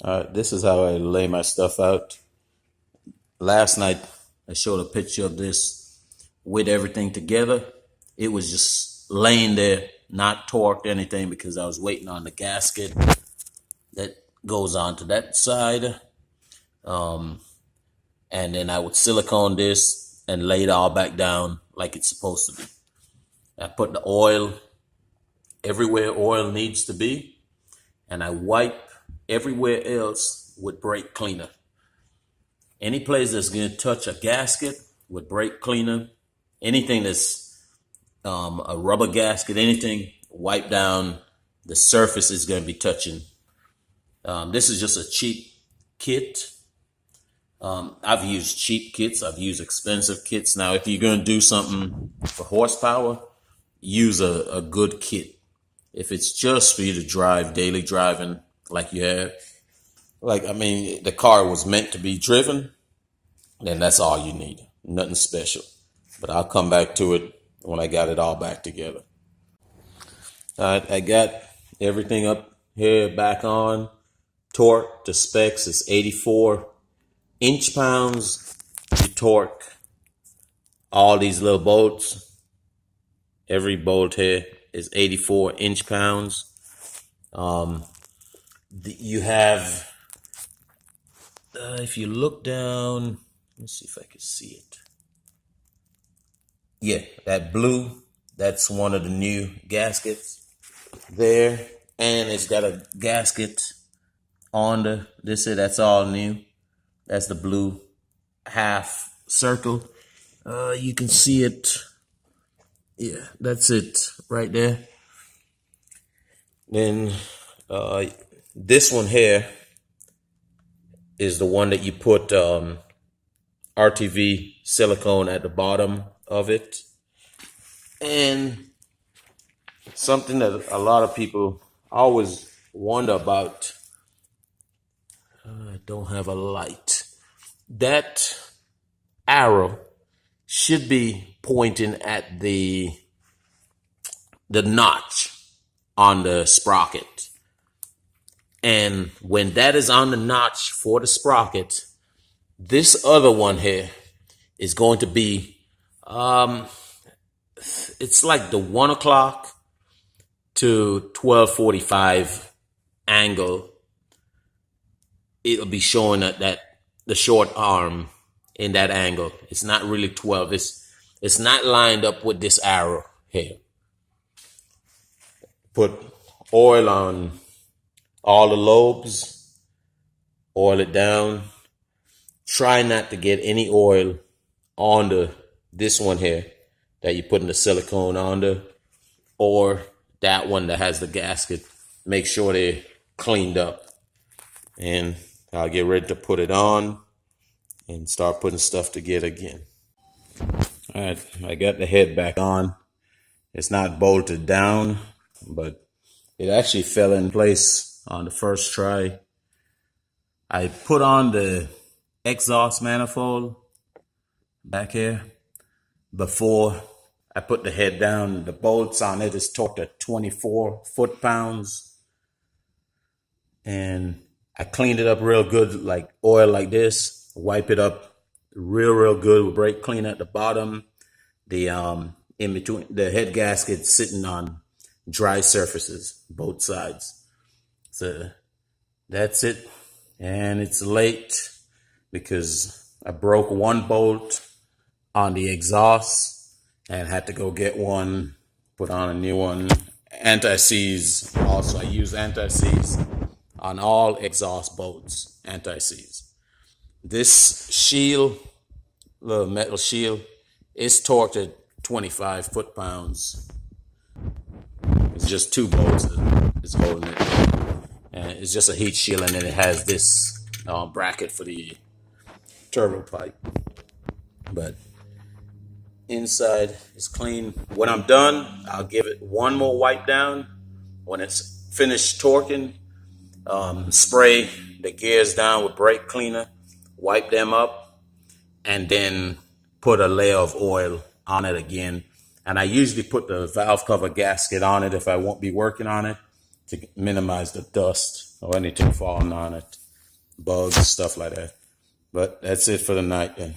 This is how I lay my stuff out. Last night, I showed a picture of this with everything together. It was just laying there, not torqued anything because I was waiting on the gasket that goes onto that side. And then I would silicone this and lay it all back down like it's supposed to be. I put the oil everywhere oil needs to be, and I wipe everywhere else with brake cleaner. Any place that's going to touch a gasket with brake cleaner, anything that's a rubber gasket, anything, wipe down. The surface is going to be touching. This is just a cheap kit. I've used cheap kits. I've used expensive kits. Now, if you're going to do something for horsepower, use a good kit. If it's just for you to drive, daily driving like you have, the car was meant to be driven, then that's all you need. Nothing special. But I'll come back to it when I got it all back together. I got everything up here back on. Torque to specs is 84 inch-pounds. You torque all these little bolts. Every bolt here is 84 inch-pounds. You have, if you look down, let's see if I can see it. Yeah, that blue, that's one of the new gaskets there. And it's got a gasket on that's all new. That's the blue half circle. You can see it. Yeah, that's it right there. Then this one here is the one that you put RTV silicone at the bottom of it. And something that a lot of people always wonder about, I don't have a light. That arrow should be pointing at the notch on the sprocket. And when that is on the notch for the sprocket, this other one here is going to be, it's like the 1 o'clock to 12:45 angle. It'll be showing that the short arm in that angle. It's not really 12. It's not lined up with this arrow here. Put oil on all the lobes. Oil it down. Try not to get any oil onto this one here that you're putting the silicone onto, or that one that has the gasket. Make sure they're cleaned up. And I'll get ready to put it on and start putting stuff together again. All right, I got the head back on. It's not bolted down, but it actually fell in place on the first try. I put on the exhaust manifold back here before I put the head down. The bolts on it is torqued at 24 foot-pounds. And I cleaned it up real good, like oil like this. Wipe it up real good with brake cleaner at the bottom. The in between the head gasket sitting on dry surfaces, both sides. So that's it. And it's late because I broke one bolt on the exhaust and had to go get one, put on a new one. Anti-seize also. I use anti-seize on all exhaust bolts, anti-seize. This shield, little metal shield, is torqued at 25 foot-pounds. It's just two bolts that's holding it. And it's just a heat shield, and then it has this bracket for the turbo pipe. But inside is clean. When I'm done, I'll give it one more wipe down. When it's finished torquing, spray the gears down with brake cleaner, wipe them up, and then put a layer of oil on it again. And I usually put the valve cover gasket on it if I won't be working on it, to minimize the dust or anything falling on it. bugs, stuff like that. But that's it for the night then.